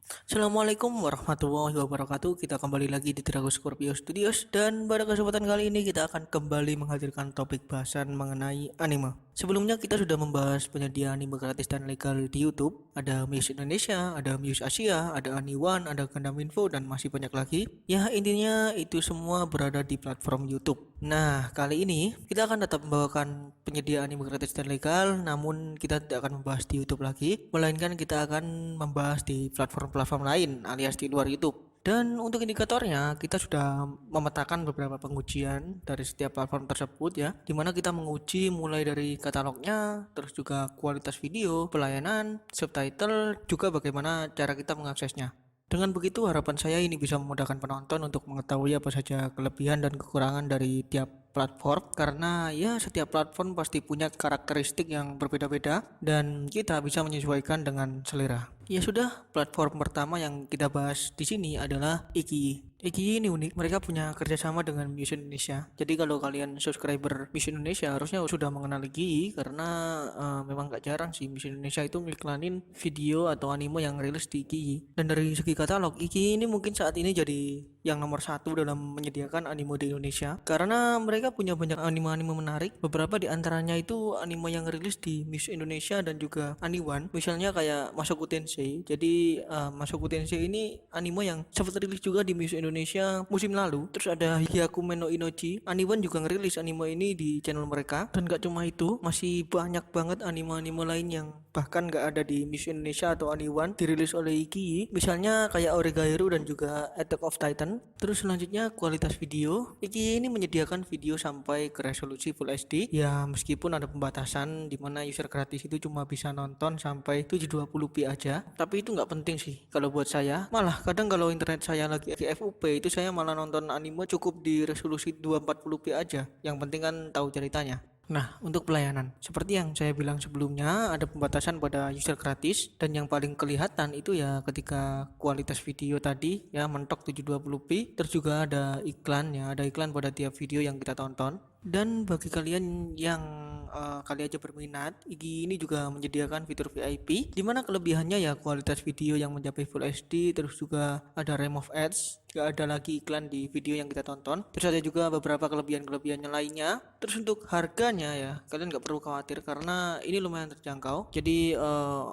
Assalamualaikum warahmatullahi wabarakatuh. Kita kembali lagi di Tirago Scorpio Studios dan pada kesempatan kali ini kita akan kembali menghadirkan topik bahasan mengenai anime. Sebelumnya kita sudah membahas penyedia anime gratis dan legal di YouTube. Ada Muse Indonesia, ada Muse Asia, ada Aniwan, ada Gundam Info dan masih banyak lagi. Ya intinya itu semua berada di platform YouTube. Nah kali ini kita akan tetap membawakan penyedia anime gratis dan legal, namun kita tidak akan membahas di YouTube lagi, melainkan kita akan membahas di platform-platform lain alias di luar YouTube. Dan untuk indikatornya, kita sudah memetakan beberapa pengujian dari setiap platform tersebut ya, dimana kita menguji mulai dari katalognya, terus juga kualitas video, pelayanan, subtitle, juga bagaimana cara kita mengaksesnya. Dengan begitu, harapan saya ini bisa memudahkan penonton untuk mengetahui apa saja kelebihan dan kekurangan dari tiap platform, karena ya setiap platform pasti punya karakteristik yang berbeda-beda dan kita bisa menyesuaikan dengan selera. Ya sudah, platform pertama yang kita bahas di sini adalah Iki. Iki ini unik, mereka punya kerjasama dengan Muse Indonesia. Jadi kalau kalian subscriber Muse Indonesia harusnya sudah mengenal Iki karena memang gak jarang sih Muse Indonesia itu ngiklanin video atau anime yang rilis di Iki. Dan dari segi katalog, Iki ini mungkin saat ini jadi yang nomor satu dalam menyediakan anime di Indonesia karena mereka punya banyak anime-anime menarik. Beberapa di antaranya itu anime yang rilis di Muse Indonesia dan juga Aniwan. Misalnya kayak Masoku Tensei. Jadi Masoku Tensei ini anime yang sempat rilis juga di Muse Indonesia musim lalu. Terus ada Hyakumen no Inochi. Aniwan juga ngerilis anime ini di channel mereka. Dan gak cuma itu, masih banyak banget anime-anime lain yang bahkan gak ada di Muse Indonesia atau Aniwan dirilis oleh Iki. Misalnya kayak Oregairu dan juga Attack of Titan. Terus selanjutnya kualitas video. Iki ini menyediakan video sampai ke resolusi Full HD. Ya meskipun ada pembatasan di mana user gratis itu cuma bisa nonton sampai 720p aja. Tapi itu nggak penting sih kalau buat saya. Malah kadang kalau internet saya lagi FUP itu saya malah nonton anime cukup di resolusi 240p aja. Yang penting kan tahu ceritanya. Nah, untuk pelayanan, seperti yang saya bilang sebelumnya, ada pembatasan pada user gratis dan yang paling kelihatan itu ya ketika kualitas video tadi ya mentok 720p, terus juga ada iklan ya, ada iklan pada tiap video yang kita tonton. Dan bagi kalian yang kali aja berminat, Iki ini juga menyediakan fitur VIP di mana kelebihannya ya kualitas video yang mencapai Full HD, terus juga ada remove ads, gak ada lagi iklan di video yang kita tonton. Terus ada juga beberapa kelebihan-kelebihannya lainnya. Terus untuk harganya ya, kalian gak perlu khawatir karena ini lumayan terjangkau. Jadi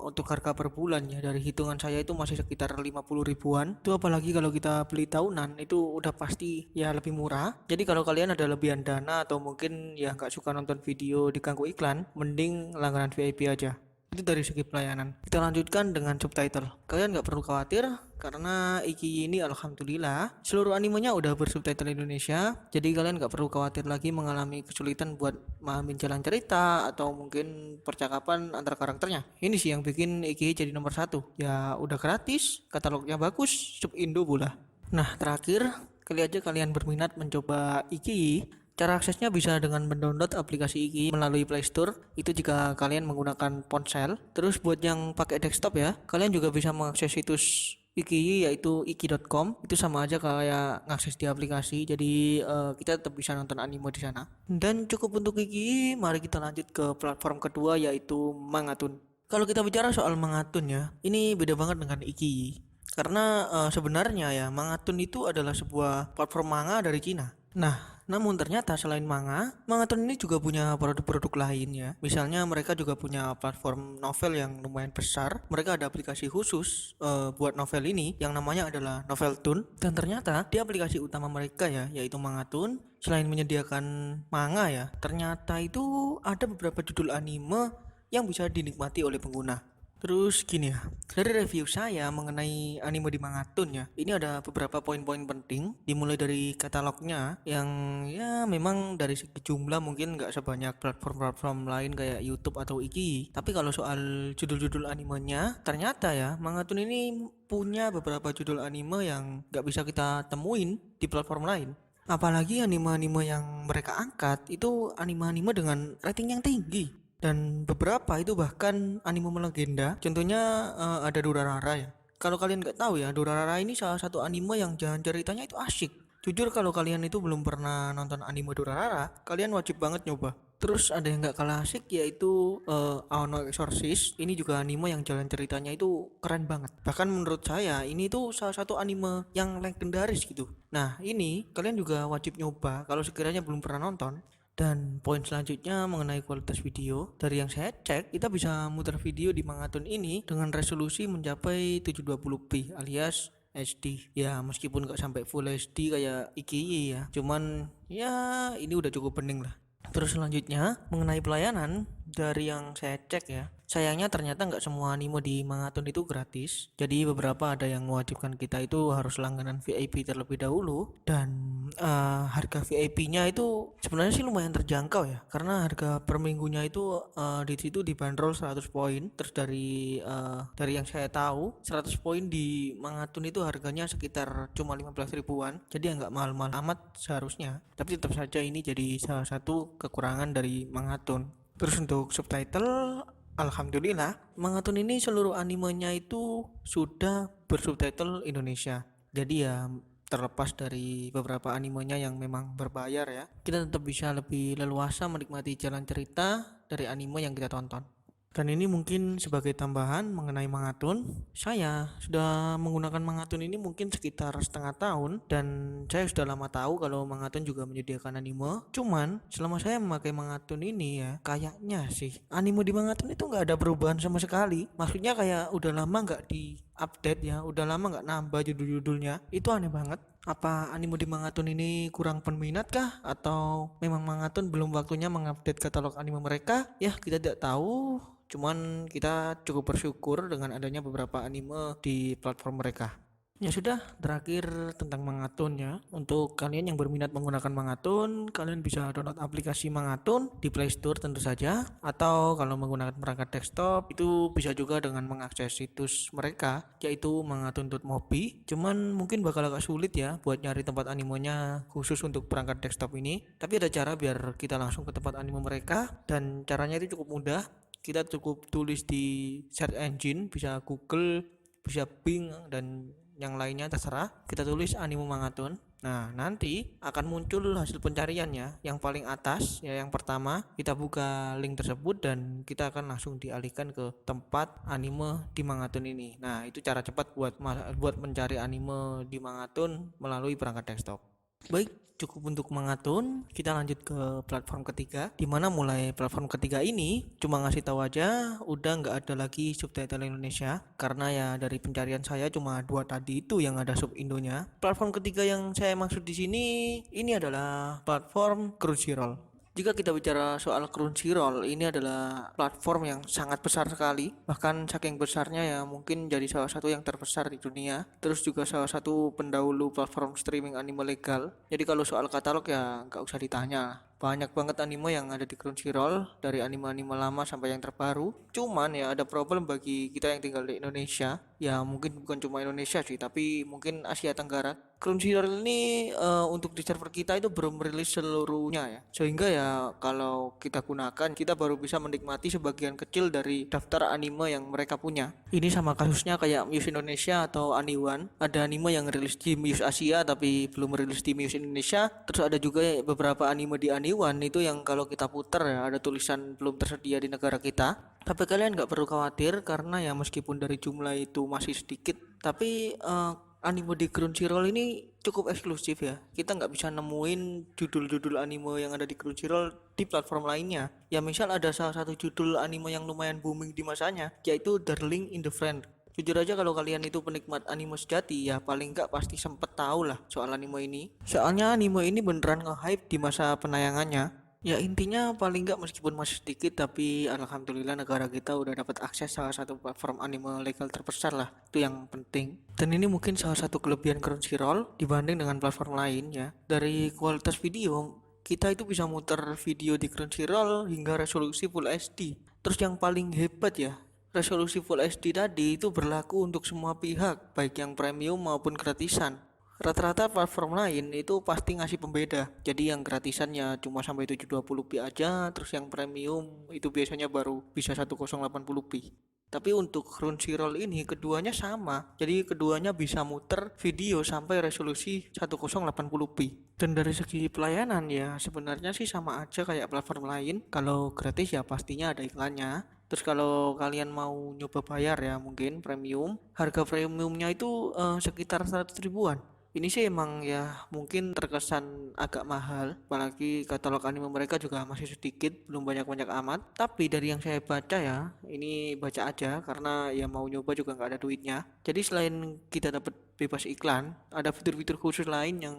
untuk harga per bulan ya dari hitungan saya itu masih sekitar 50 ribuan. Itu apalagi kalau kita beli tahunan itu udah pasti ya lebih murah. Jadi kalau kalian ada lebihan dana atau mungkin ya nggak suka nonton video diganggu iklan, mending langganan VIP aja. Itu dari segi pelayanan. Kita lanjutkan dengan subtitle. Kalian nggak perlu khawatir karena Iki ini alhamdulillah seluruh animenya udah bersubtitle Indonesia. Jadi kalian nggak perlu khawatir lagi mengalami kesulitan buat memahami jalan cerita atau mungkin percakapan antar karakternya. Ini sih yang bikin Iki jadi nomor satu. Ya udah gratis, katalognya bagus, sub Indo pula. Nah terakhir, kali aja kalian berminat mencoba Iki. Cara aksesnya bisa dengan mendownload aplikasi Iki melalui Play Store. Itu jika kalian menggunakan ponsel. Terus buat yang pakai desktop ya, kalian juga bisa mengakses situs Iki yaitu iki.com. Itu sama aja kayak ngakses di aplikasi. Jadi kita tetap bisa nonton anime di sana. Dan cukup untuk Iki, mari kita lanjut ke platform kedua yaitu Mangatun. Kalau kita bicara soal Mangatun ya, ini beda banget dengan Iki. Karena sebenarnya ya Mangatun itu adalah sebuah platform manga dari Cina. Nah, namun ternyata selain Mangatun ini juga punya produk-produk lain ya. Misalnya mereka juga punya platform novel yang lumayan besar. Mereka ada aplikasi khusus buat novel ini yang namanya adalah Noveltoon. Dan ternyata di aplikasi utama mereka ya, yaitu Mangatun, selain menyediakan manga ya, ternyata itu ada beberapa judul anime yang bisa dinikmati oleh pengguna. Terus gini ya, dari review saya mengenai anime di Mangatun ya, ini ada beberapa poin-poin penting, dimulai dari katalognya yang ya memang dari segi jumlah mungkin nggak sebanyak platform-platform lain kayak YouTube atau Iki. Tapi kalau soal judul-judul animenya, ternyata ya Mangatun ini punya beberapa judul anime yang nggak bisa kita temuin di platform lain. Apalagi anime-anime yang mereka angkat itu anime-anime dengan rating yang tinggi. Dan beberapa itu bahkan anime melegenda. Contohnya ada Durarara ya. Kalau kalian nggak tahu ya, Durarara ini salah satu anime yang jalan ceritanya itu asyik. Jujur kalau kalian itu belum pernah nonton anime Durarara, kalian wajib banget nyoba. Terus ada yang nggak kalah asik yaitu Aono Exorcist. Ini juga anime yang jalan ceritanya itu keren banget. Bahkan menurut saya ini tuh salah satu anime yang legendaris gitu. Nah ini kalian juga wajib nyoba kalau sekiranya belum pernah nonton. Dan poin selanjutnya mengenai kualitas video. Dari yang saya cek, kita bisa muter video di Mangatun ini dengan resolusi mencapai 720p alias HD. Ya meskipun nggak sampai full HD kayak IKI ya. Cuman ya ini udah cukup bening lah. Terus selanjutnya mengenai pelayanan dari yang saya cek ya, sayangnya ternyata nggak semua anime di Mangatun itu gratis. Jadi beberapa ada yang mewajibkan kita itu harus langganan VIP terlebih dahulu dan harga VIP-nya itu sebenarnya sih lumayan terjangkau ya, karena harga per minggunya itu di situ dibanderol 100 poin. Terus dari yang saya tahu 100 poin di Mangatun itu harganya sekitar cuma 15 ribuan. Jadi ya nggak mahal-mahal amat seharusnya. Tapi tetap saja ini jadi salah satu kekurangan dari Mangatun. Terus untuk subtitle, alhamdulillah Mangatun ini seluruh animenya itu sudah bersubtitle Indonesia. Jadi ya terlepas dari beberapa animenya yang memang berbayar ya, kita tetap bisa lebih leluasa menikmati jalan cerita dari anime yang kita tonton. Dan ini mungkin sebagai tambahan mengenai Mangatun, saya sudah menggunakan Mangatun ini mungkin sekitar setengah tahun dan saya sudah lama tahu kalau Mangatun juga menyediakan anime. Cuman selama saya memakai Mangatun ini ya, kayaknya sih anime di Mangatun itu nggak ada perubahan sama sekali. Maksudnya kayak udah lama nggak di-update ya, udah lama nggak nambah judul-judulnya. Itu aneh banget. Apa anime di Mangatun ini kurang peminat kah? Atau memang Mangatun belum waktunya mengupdate katalog anime mereka? Ya kita tidak tahu. Cuman kita cukup bersyukur dengan adanya beberapa anime di platform mereka. Ya sudah, terakhir tentang Mangatun ya. Untuk kalian yang berminat menggunakan Mangatun, kalian bisa download aplikasi Mangatun di Play Store tentu saja. Atau kalau menggunakan perangkat desktop, itu bisa juga dengan mengakses situs mereka, yaitu mangatun.mobi. Cuman mungkin bakal agak sulit ya buat nyari tempat animenya khusus untuk perangkat desktop ini. Tapi ada cara biar kita langsung ke tempat anime mereka, dan caranya itu cukup mudah. Kita cukup tulis di search engine, bisa Google, bisa Bing, dan yang lainnya terserah. Kita tulis anime Mangatun. Nah nanti akan muncul hasil pencariannya yang paling atas ya. Yang pertama kita buka link tersebut dan kita akan langsung dialihkan ke tempat anime di Mangatun ini. Nah itu cara cepat buat mencari anime di Mangatun melalui perangkat desktop. Baik, cukup untuk Mangatun. Kita lanjut ke platform ketiga, dimana mulai platform ketiga ini cuma ngasih tahu aja udah nggak ada lagi subtitle Indonesia, karena ya dari pencarian saya cuma 2 tadi itu yang ada sub Indonya. Platform ketiga yang saya maksud di sini ini adalah platform Crunchyroll. Jika kita bicara soal Crunchyroll, ini adalah platform yang sangat besar sekali. Bahkan saking besarnya ya mungkin jadi salah satu yang terbesar di dunia. Terus juga salah satu pendahulu platform streaming anime legal. Jadi kalau soal katalog ya nggak usah ditanya. Banyak banget anime yang ada di Crunchyroll, dari anime-anime lama sampai yang terbaru. Cuman ya ada problem bagi kita yang tinggal di Indonesia. Ya mungkin bukan cuma Indonesia sih, tapi mungkin Asia Tenggara. Crunchyroll ini untuk di server kita itu belum rilis seluruhnya ya. Sehingga ya kalau kita gunakan, kita baru bisa menikmati sebagian kecil dari daftar anime yang mereka punya. Ini sama kasusnya kayak Muse Indonesia atau Aniwan. Ada anime yang rilis di Muse Asia tapi belum rilis di Muse Indonesia. Terus ada juga beberapa anime di Aniwan itu yang kalau kita putar ya ada tulisan belum tersedia di negara kita. Tapi kalian nggak perlu khawatir karena ya meskipun dari jumlah itu masih sedikit, tapi anime di Crunchyroll ini cukup eksklusif ya. Kita nggak bisa nemuin judul-judul anime yang ada di Crunchyroll di platform lainnya. Ya misal ada salah satu judul anime yang lumayan booming di masanya, yaitu Darling in the Franxx. Jujur aja kalau kalian itu penikmat anime sejati ya paling nggak pasti sempet tahu lah soal anime ini. Soalnya anime ini beneran nge-hype di masa penayangannya. Ya intinya paling nggak meskipun masih sedikit tapi alhamdulillah negara kita udah dapat akses salah satu platform anime legal terbesar lah. Itu yang penting. Dan ini mungkin salah satu kelebihan Crunchyroll dibanding dengan platform lain ya. Dari kualitas video kita itu bisa muter video di Crunchyroll hingga resolusi Full HD. Terus yang paling hebat ya, resolusi Full HD tadi itu berlaku untuk semua pihak, baik yang premium maupun gratisan. Rata-rata platform lain itu pasti ngasih pembeda. Jadi yang gratisannya cuma sampai 720p aja, terus yang premium itu biasanya baru bisa 1080p. Tapi untuk Crunchyroll ini keduanya sama. Jadi keduanya bisa muter video sampai resolusi 1080p. Dan dari segi pelayanan ya sebenarnya sih sama aja kayak platform lain. Kalau gratis ya pastinya ada iklannya. Terus kalau kalian mau nyoba bayar ya mungkin premium, harga premiumnya itu sekitar 100 ribuan. Ini sih emang ya mungkin terkesan agak mahal, apalagi katalog anime mereka juga masih sedikit, belum banyak-banyak amat. Tapi dari yang saya baca ya, ini baca aja karena ya mau nyoba juga nggak ada duitnya. Jadi selain kita dapat bebas iklan, ada fitur-fitur khusus lain yang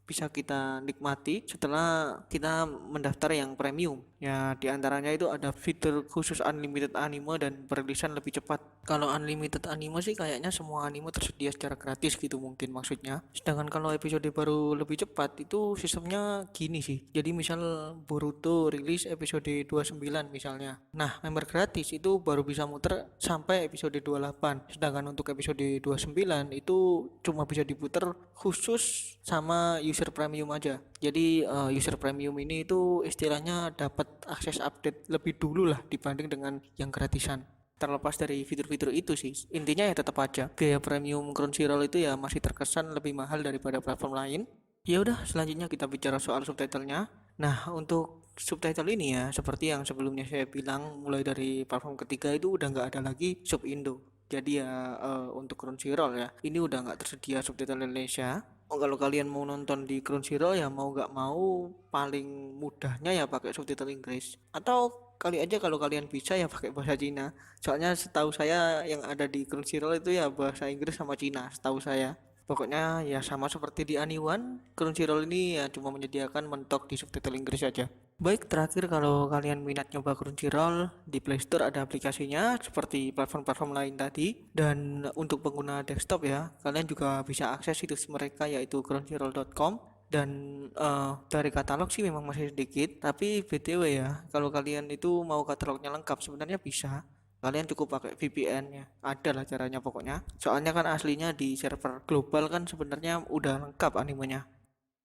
bisa kita nikmati setelah kita mendaftar yang premium. Ya diantaranya itu ada fitur khusus unlimited anime dan perilisan lebih cepat. Kalau unlimited anime sih kayaknya semua anime tersedia secara gratis gitu mungkin maksudnya. Sedangkan kalau episode baru lebih cepat itu sistemnya gini sih. Jadi misal Boruto rilis episode 29 misalnya. Nah, member gratis itu baru bisa muter sampai episode 28. Sedangkan untuk episode 29 itu cuma bisa diputer khusus sama user premium aja. Jadi user premium ini itu istilahnya dapat akses update lebih dulu lah dibanding dengan yang gratisan. Terlepas dari fitur-fitur itu sih, intinya ya tetap aja biaya premium Crunchyroll itu ya masih terkesan lebih mahal daripada platform lain. Ya udah, selanjutnya kita bicara soal subtitlenya. Nah, untuk subtitle ini ya seperti yang sebelumnya saya bilang, mulai dari platform ketiga itu udah nggak ada lagi sub Indo. Jadi ya untuk Crunchyroll ya ini udah nggak tersedia subtitle Indonesia. Oh, kalau kalian mau nonton di Crunchyroll ya mau nggak mau paling mudahnya ya pakai subtitle Inggris, atau kali aja kalau kalian bisa ya pakai bahasa Cina. Soalnya setahu saya yang ada di Crunchyroll itu ya bahasa Inggris sama Cina setahu saya. Pokoknya ya sama seperti di Aniwan, Crunchyroll ini ya cuma menyediakan mentok di subtitle Inggris saja. Baik, terakhir kalau kalian minat nyoba Crunchyroll, di Play Store ada aplikasinya seperti platform-platform lain tadi. Dan untuk pengguna desktop ya, kalian juga bisa akses situs mereka yaitu crunchyroll.com. Dan dari katalog sih memang masih sedikit, tapi BTW ya, kalau kalian itu mau katalognya lengkap sebenarnya bisa. Kalian cukup pakai VPN ya, ada lah caranya pokoknya. Soalnya kan aslinya di server global kan sebenarnya udah lengkap animenya.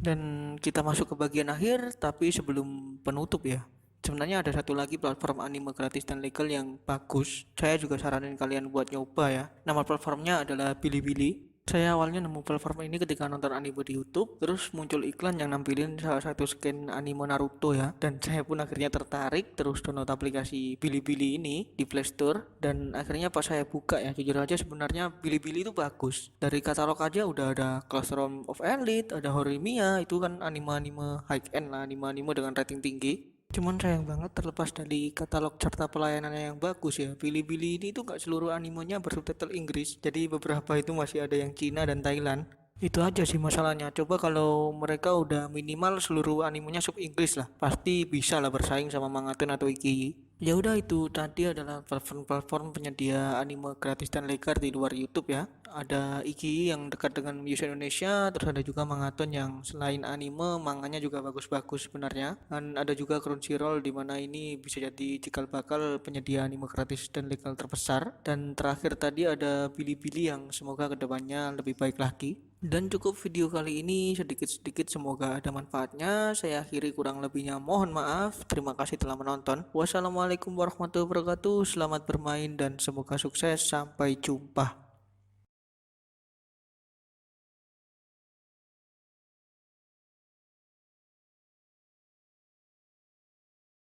Dan kita masuk ke bagian akhir, tapi sebelum penutup ya. Sebenarnya ada satu lagi platform anime gratis dan legal yang bagus. Saya juga saranin kalian buat nyoba ya. Nama platformnya adalah Bilibili. Saya awalnya nemu platform ini ketika nonton anime di YouTube, terus muncul iklan yang nampilin salah satu skin anime Naruto ya, dan saya pun akhirnya tertarik terus download aplikasi Bilibili ini di Play Store, dan akhirnya pas saya buka ya, jujur aja sebenarnya Bilibili itu bagus. Dari katalog aja udah ada Classroom of Elite, ada Horimiya, itu kan anime-anime high end lah, anime-anime dengan rating tinggi. Cuman sayang banget terlepas dari katalog serta pelayanannya yang bagus ya, Bilibili ini tuh gak seluruh animenya bersubtitle Inggris. Jadi beberapa itu masih ada yang Cina dan Thailand. Itu aja sih masalahnya. Coba kalau mereka udah minimal seluruh animenya sub Inggris lah, pasti bisa lah bersaing sama Mangatun atau Iki. Ya udah, itu tadi adalah platform-platform penyedia anime gratis dan legal di luar YouTube ya. Ada Iki yang dekat dengan Muse Indonesia, terus ada juga Mangaton yang selain anime, manganya juga bagus-bagus sebenarnya. Dan ada juga Crunchyroll di mana ini bisa jadi cikal bakal penyedia anime gratis dan legal terbesar. Dan terakhir tadi ada Bilibili yang semoga kedepannya lebih baik lagi. Dan cukup video kali ini sedikit-sedikit, semoga ada manfaatnya. Saya akhiri, kurang lebihnya mohon maaf. Terima kasih telah menonton. Wassalamualaikum warahmatullahi wabarakatuh. Selamat bermain dan semoga sukses. Sampai jumpa.